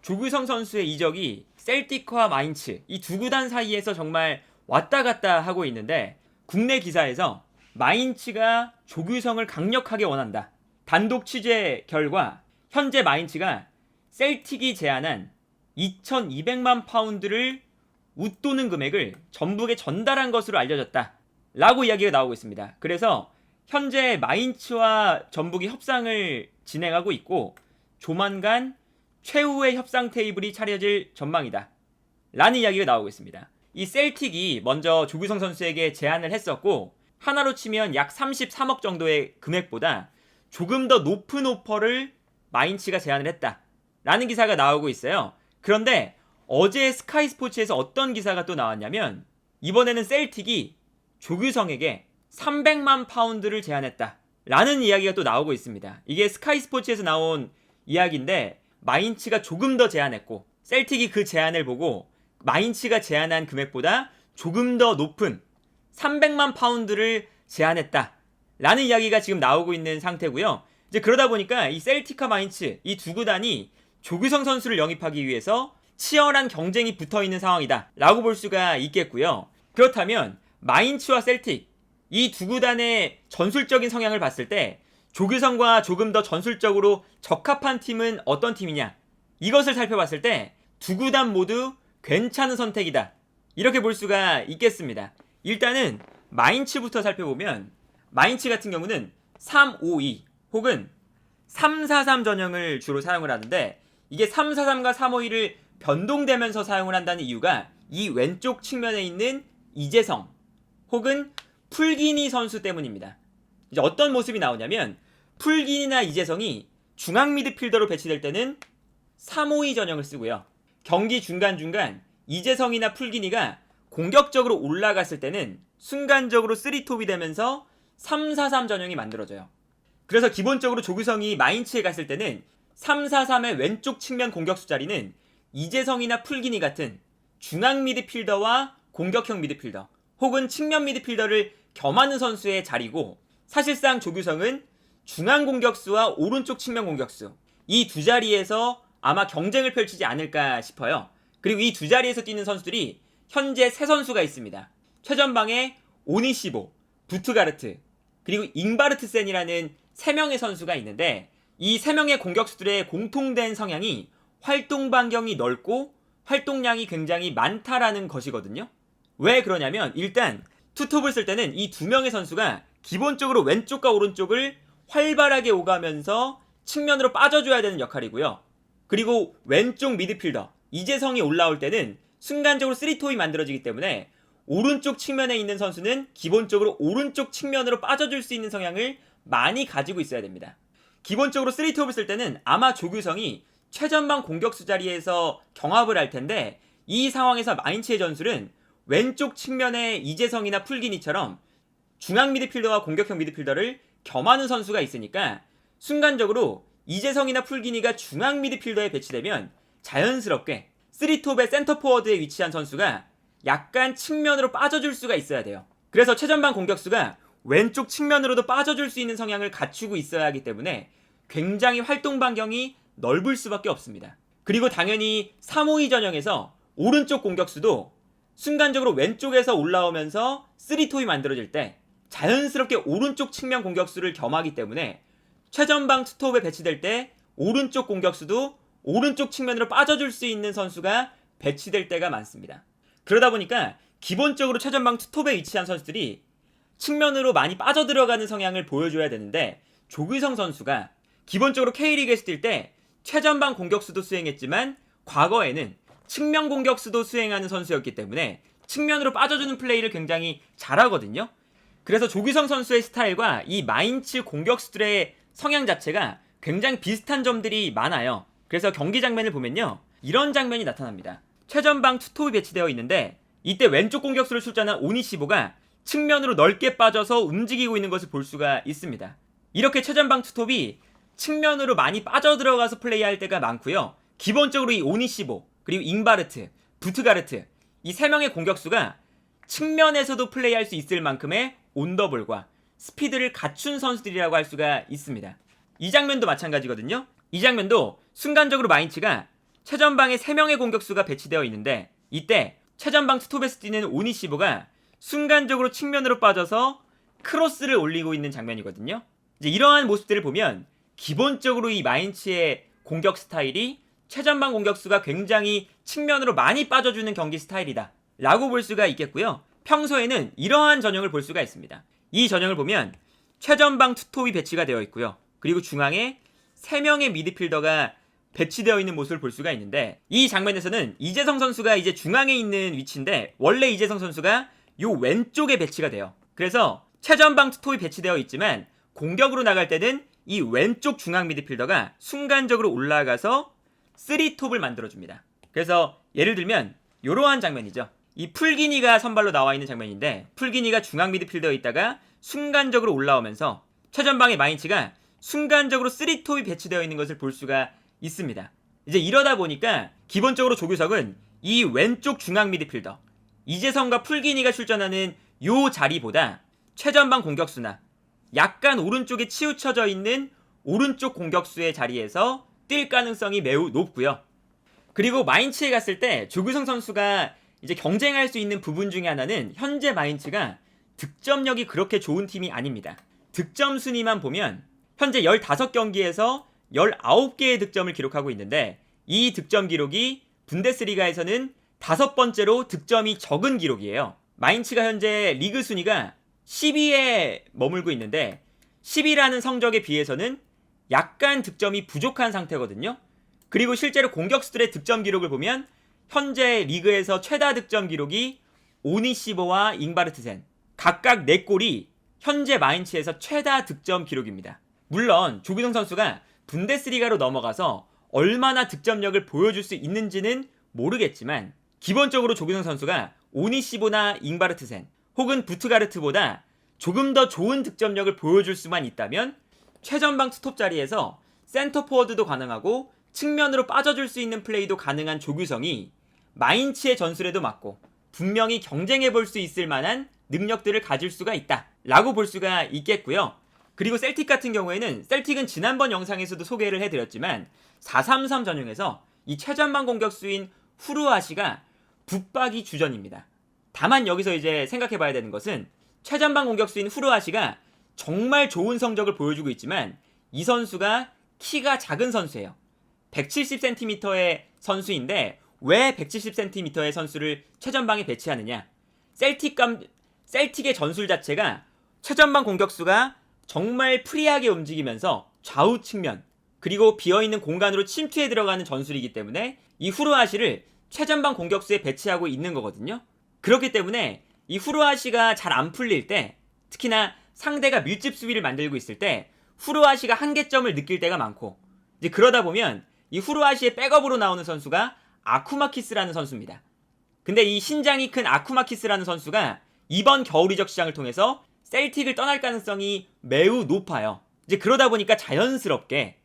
조규성 선수의 이적이 셀틱과 마인츠 이 두 구단 사이에서 정말 왔다 갔다 하고 있는데 국내 기사에서 마인츠가 조규성을 강력하게 원한다. 단독 취재 결과 현재 마인츠가 셀틱이 제안한 2,200만 파운드를 웃도는 금액을 전북에 전달한 것으로 알려졌다. 라고 이야기가 나오고 있습니다. 그래서 현재 마인츠와 전북이 협상을 진행하고 있고 조만간 최후의 협상 테이블이 차려질 전망이다. 라는 이야기가 나오고 있습니다. 이 셀틱이 먼저 조규성 선수에게 제안을 했었고 하나로 치면 약 33억 정도의 금액보다 조금 더 높은 오퍼를 마인츠가 제안을 했다. 라는 기사가 나오고 있어요. 그런데 어제 스카이 스포츠에서 어떤 기사가 또 나왔냐면 이번에는 셀틱이 조규성에게 300만 파운드를 제안했다. 라는 이야기가 또 나오고 있습니다. 이게 스카이 스포츠에서 나온 이야기인데 마인츠가 조금 더 제안했고 셀틱이 그 제안을 보고 마인츠가 제안한 금액보다 조금 더 높은 300만 파운드를 제안했다. 라는 이야기가 지금 나오고 있는 상태고요. 이제 그러다 보니까 이 셀틱과 마인츠 이 두 구단이 조규성 선수를 영입하기 위해서 치열한 경쟁이 붙어있는 상황이다 라고 볼 수가 있겠고요. 그렇다면 마인츠와 셀틱 이 두 구단의 전술적인 성향을 봤을 때 조규성과 조금 더 전술적으로 적합한 팀은 어떤 팀이냐, 이것을 살펴봤을 때 두 구단 모두 괜찮은 선택이다 이렇게 볼 수가 있겠습니다. 일단은 마인츠부터 살펴보면 마인츠 같은 경우는 3-5-2 혹은 3-4-3 전형을 주로 사용을 하는데 이게 3-4-3과 3-5-2를 변동되면서 사용을 한다는 이유가 이 왼쪽 측면에 있는 이재성 혹은 풀기니 선수 때문입니다. 이제 어떤 모습이 나오냐면 풀기니나 이재성이 중앙 미드필더로 배치될 때는 3-5-2 전형을 쓰고요. 경기 중간중간 이재성이나 풀기니가 공격적으로 올라갔을 때는 순간적으로 3톱이 되면서 3-4-3 전형이 만들어져요. 그래서 기본적으로 조규성이 마인츠에 갔을 때는 3-4-3의 왼쪽 측면 공격수 자리는 이재성이나 풀기니 같은 중앙 미드필더와 공격형 미드필더 혹은 측면 미드필더를 겸하는 선수의 자리고 사실상 조규성은 중앙 공격수와 오른쪽 측면 공격수 이 두 자리에서 아마 경쟁을 펼치지 않을까 싶어요. 그리고 이 두 자리에서 뛰는 선수들이 현재 세 선수가 있습니다. 최전방에 오니시보, 부트가르트, 그리고 잉바르트센이라는 세 명의 선수가 있는데 이 세 명의 공격수들의 공통된 성향이 활동 반경이 넓고 활동량이 굉장히 많다라는 것이거든요. 왜 그러냐면 일단 투톱을 쓸 때는 이 두 명의 선수가 기본적으로 왼쪽과 오른쪽을 활발하게 오가면서 측면으로 빠져줘야 되는 역할이고요. 그리고 왼쪽 미드필더 이재성이 올라올 때는 순간적으로 3톱이 만들어지기 때문에 오른쪽 측면에 있는 선수는 기본적으로 오른쪽 측면으로 빠져줄 수 있는 성향을 많이 가지고 있어야 됩니다. 기본적으로 3톱을 쓸 때는 아마 조규성이 최전방 공격수 자리에서 경합을 할 텐데 이 상황에서 마인츠의 전술은 왼쪽 측면에 이재성이나 풀기니처럼 중앙 미드필더와 공격형 미드필더를 겸하는 선수가 있으니까 순간적으로 이재성이나 풀기니가 중앙 미드필더에 배치되면 자연스럽게 3톱의 센터포워드에 위치한 선수가 약간 측면으로 빠져줄 수가 있어야 돼요. 그래서 최전방 공격수가 왼쪽 측면으로도 빠져줄 수 있는 성향을 갖추고 있어야 하기 때문에 굉장히 활동 반경이 넓을 수밖에 없습니다. 그리고 당연히 3-5-2 전형에서 오른쪽 공격수도 순간적으로 왼쪽에서 올라오면서 3톱이 만들어질 때 자연스럽게 오른쪽 측면 공격수를 겸하기 때문에 최전방 투톱에 배치될 때 오른쪽 공격수도 오른쪽 측면으로 빠져줄 수 있는 선수가 배치될 때가 많습니다. 그러다 보니까 기본적으로 최전방 투톱에 위치한 선수들이 측면으로 많이 빠져들어가는 성향을 보여줘야 되는데 조규성 선수가 기본적으로 K리그에서 뛸 때 최전방 공격수도 수행했지만 과거에는 측면 공격수도 수행하는 선수였기 때문에 측면으로 빠져주는 플레이를 굉장히 잘하거든요. 그래서 조규성 선수의 스타일과 이 마인츠 공격수들의 성향 자체가 굉장히 비슷한 점들이 많아요. 그래서 경기 장면을 보면요, 이런 장면이 나타납니다. 최전방 투톱이 배치되어 있는데 이때 왼쪽 공격수를 출전한 오니시보가 측면으로 넓게 빠져서 움직이고 있는 것을 볼 수가 있습니다. 이렇게 최전방 투톱이 측면으로 많이 빠져들어가서 플레이할 때가 많고요. 기본적으로 이 오니시보, 그리고 잉바르트, 부트가르트 이 세 명의 공격수가 측면에서도 플레이할 수 있을 만큼의 온더볼과 스피드를 갖춘 선수들이라고 할 수가 있습니다. 이 장면도 마찬가지거든요. 이 장면도 순간적으로 마인츠가 최전방에 3명의 공격수가 배치되어 있는데 이때 최전방 투톱에서 뛰는 오니시보가 순간적으로 측면으로 빠져서 크로스를 올리고 있는 장면이거든요. 이제 이러한 모습들을 보면 기본적으로 이 마인츠의 공격 스타일이 최전방 공격수가 굉장히 측면으로 많이 빠져주는 경기 스타일이다 라고 볼 수가 있겠고요. 평소에는 이러한 전형을 볼 수가 있습니다. 이 전형을 보면 최전방 투톱이 배치가 되어 있고요. 그리고 중앙에 3명의 미드필더가 배치되어 있는 모습을 볼 수가 있는데 이 장면에서는 이재성 선수가 이제 중앙에 있는 위치인데 원래 이재성 선수가 요 왼쪽에 배치가 돼요. 그래서 최전방 투톱이 배치되어 있지만 공격으로 나갈 때는 이 왼쪽 중앙 미드필더가 순간적으로 올라가서 3톱을 만들어줍니다. 그래서 예를 들면 이러한 장면이죠. 이 풀기니가 선발로 나와 있는 장면인데 풀기니가 중앙 미드필더에 있다가 순간적으로 올라오면서 최전방의 마인츠가 순간적으로 3톱이 배치되어 있는 것을 볼 수가 있습니다. 이제 이러다 보니까 기본적으로 조규석은 이 왼쪽 중앙 미드필더 이재성과 풀기니가 출전하는 요 자리보다 최전방 공격수나 약간 오른쪽에 치우쳐져 있는 오른쪽 공격수의 자리에서 뛸 가능성이 매우 높고요. 그리고 마인츠에 갔을 때 조규성 선수가 이제 경쟁할 수 있는 부분 중에 하나는 현재 마인츠가 득점력이 그렇게 좋은 팀이 아닙니다. 득점 순위만 보면 현재 15경기에서 19개의 득점을 기록하고 있는데 이 득점 기록이 분데스리가에서는 5번째로 득점이 적은 기록이에요. 마인츠가 현재 리그 순위가 10위에 머물고 있는데 10위라는 성적에 비해서는 약간 득점이 부족한 상태거든요. 그리고 실제로 공격수들의 득점 기록을 보면 현재 리그에서 최다 득점 기록이 오니시보와 잉바르트센 각각 4골이 현재 마인츠에서 최다 득점 기록입니다. 물론 조규성 선수가 분데스리가로 넘어가서 얼마나 득점력을 보여줄 수 있는지는 모르겠지만 기본적으로 조규성 선수가 오니시보나 잉바르트센 혹은 부트가르트보다 조금 더 좋은 득점력을 보여줄 수만 있다면 최전방 투톱 자리에서 센터 포워드도 가능하고 측면으로 빠져줄 수 있는 플레이도 가능한 조규성이 마인츠의 전술에도 맞고 분명히 경쟁해볼 수 있을 만한 능력들을 가질 수가 있다 라고 볼 수가 있겠고요. 그리고 셀틱 같은 경우에는 셀틱은 지난번 영상에서도 소개를 해드렸지만 4-3-3 전형에서 이 최전방 공격수인 후르아시가 붙박이 주전입니다. 다만 여기서 이제 생각해봐야 되는 것은 최전방 공격수인 후르아시가 정말 좋은 성적을 보여주고 있지만 이 선수가 키가 작은 선수예요. 170cm의 선수인데 왜 170cm의 선수를 최전방에 배치하느냐? 셀틱의 전술 자체가 최전방 공격수가 정말 프리하게 움직이면서 좌우 측면 그리고 비어있는 공간으로 침투해 들어가는 전술이기 때문에 이 후르아시를 최전방 공격수에 배치하고 있는 거거든요. 그렇기 때문에 이 후르아시가 잘 안 풀릴 때 특히나 상대가 밀집 수비를 만들고 있을 때 후르아시가 한계점을 느낄 때가 많고 이제 그러다 보면 이 후르아시의 백업으로 나오는 선수가 아쿠마키스라는 선수입니다. 근데 이 신장이 큰 아쿠마키스라는 선수가 이번 겨울 이적 시장을 통해서 셀틱을 떠날 가능성이 매우 높아요. 이제 그러다 보니까 자연스럽게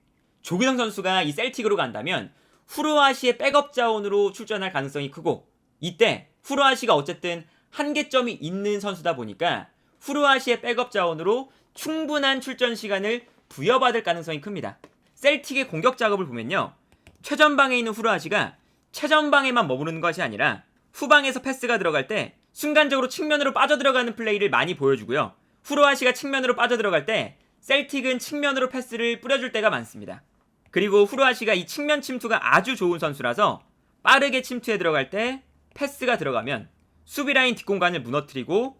조규성 선수가 이 셀틱으로 간다면 후르아시의 백업 자원으로 출전할 가능성이 크고 이때 후르아시가 어쨌든 한계점이 있는 선수다 보니까 후르아시의 백업 자원으로 충분한 출전 시간을 부여받을 가능성이 큽니다. 셀틱의 공격 작업을 보면요. 최전방에 있는 후르아시가 최전방에만 머무르는 것이 아니라 후방에서 패스가 들어갈 때 순간적으로 측면으로 빠져들어가는 플레이를 많이 보여주고요. 후르아시가 측면으로 빠져들어갈 때 셀틱은 측면으로 패스를 뿌려줄 때가 많습니다. 그리고 후르아시가 이 측면 침투가 아주 좋은 선수라서 빠르게 침투해 들어갈 때 패스가 들어가면 수비라인 뒷공간을 무너뜨리고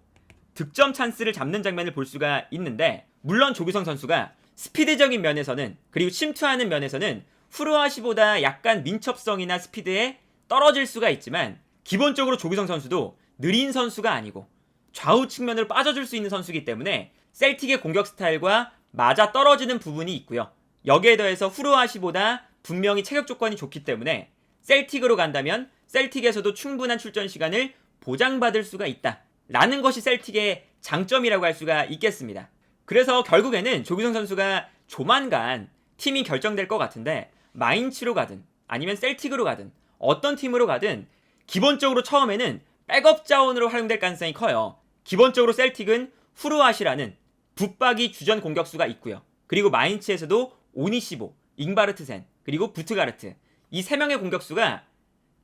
득점 찬스를 잡는 장면을 볼 수가 있는데 물론 조규성 선수가 스피드적인 면에서는 그리고 침투하는 면에서는 후르아시보다 약간 민첩성이나 스피드에 떨어질 수가 있지만 기본적으로 조규성 선수도 느린 선수가 아니고 좌우 측면으로 빠져줄 수 있는 선수이기 때문에 셀틱의 공격 스타일과 맞아 떨어지는 부분이 있고요. 여기에 더해서 후르아시보다 분명히 체격 조건이 좋기 때문에 셀틱으로 간다면 셀틱에서도 충분한 출전 시간을 보장받을 수가 있다 라는 것이 셀틱의 장점이라고 할 수가 있겠습니다. 그래서 결국에는 조규성 선수가 조만간 팀이 결정될 것 같은데 마인츠로 가든 아니면 셀틱으로 가든 어떤 팀으로 가든 기본적으로 처음에는 백업 자원으로 활용될 가능성이 커요. 기본적으로 셀틱은 후르아시라는 붙박이 주전 공격수가 있고요. 그리고 마인츠에서도 오니시보, 잉바르트센, 그리고 부트가르트 이 3명의 공격수가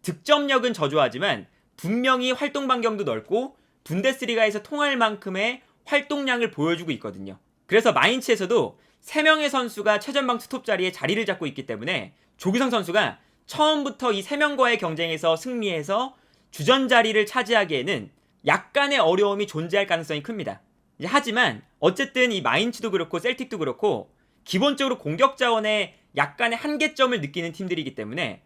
득점력은 저조하지만 분명히 활동 반경도 넓고 분데스리가에서 통할 만큼의 활동량을 보여주고 있거든요. 그래서 마인츠에서도 3명의 선수가 최전방 투톱 자리에 자리를 잡고 있기 때문에 조규성 선수가 처음부터 이 3명과의 경쟁에서 승리해서 주전 자리를 차지하기에는 약간의 어려움이 존재할 가능성이 큽니다. 하지만 어쨌든 이 마인츠도 그렇고 셀틱도 그렇고 기본적으로 공격 자원에 약간의 한계점을 느끼는 팀들이기 때문에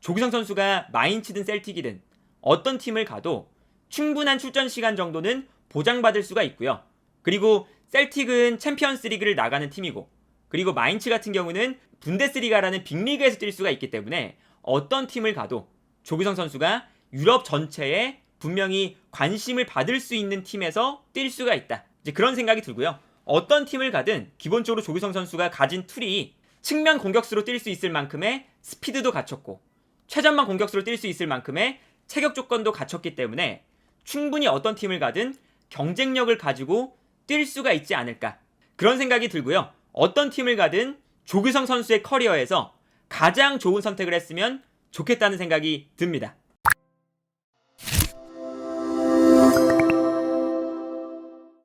조규성 선수가 마인츠든 셀틱이든 어떤 팀을 가도 충분한 출전 시간 정도는 보장받을 수가 있고요. 그리고 셀틱은 챔피언스 리그를 나가는 팀이고, 그리고 마인츠 같은 경우는 분데스리가라는 빅리그에서 뛸 수가 있기 때문에 어떤 팀을 가도 조규성 선수가 유럽 전체에 분명히 관심을 받을 수 있는 팀에서 뛸 수가 있다. 이제 그런 생각이 들고요. 어떤 팀을 가든 기본적으로 조규성 선수가 가진 툴이 측면 공격수로 뛸 수 있을 만큼의 스피드도 갖췄고 최전방 공격수로 뛸 수 있을 만큼의 체격 조건도 갖췄기 때문에 충분히 어떤 팀을 가든 경쟁력을 가지고 뛸 수가 있지 않을까, 그런 생각이 들고요. 어떤 팀을 가든 조규성 선수의 커리어에서 가장 좋은 선택을 했으면 좋겠다는 생각이 듭니다.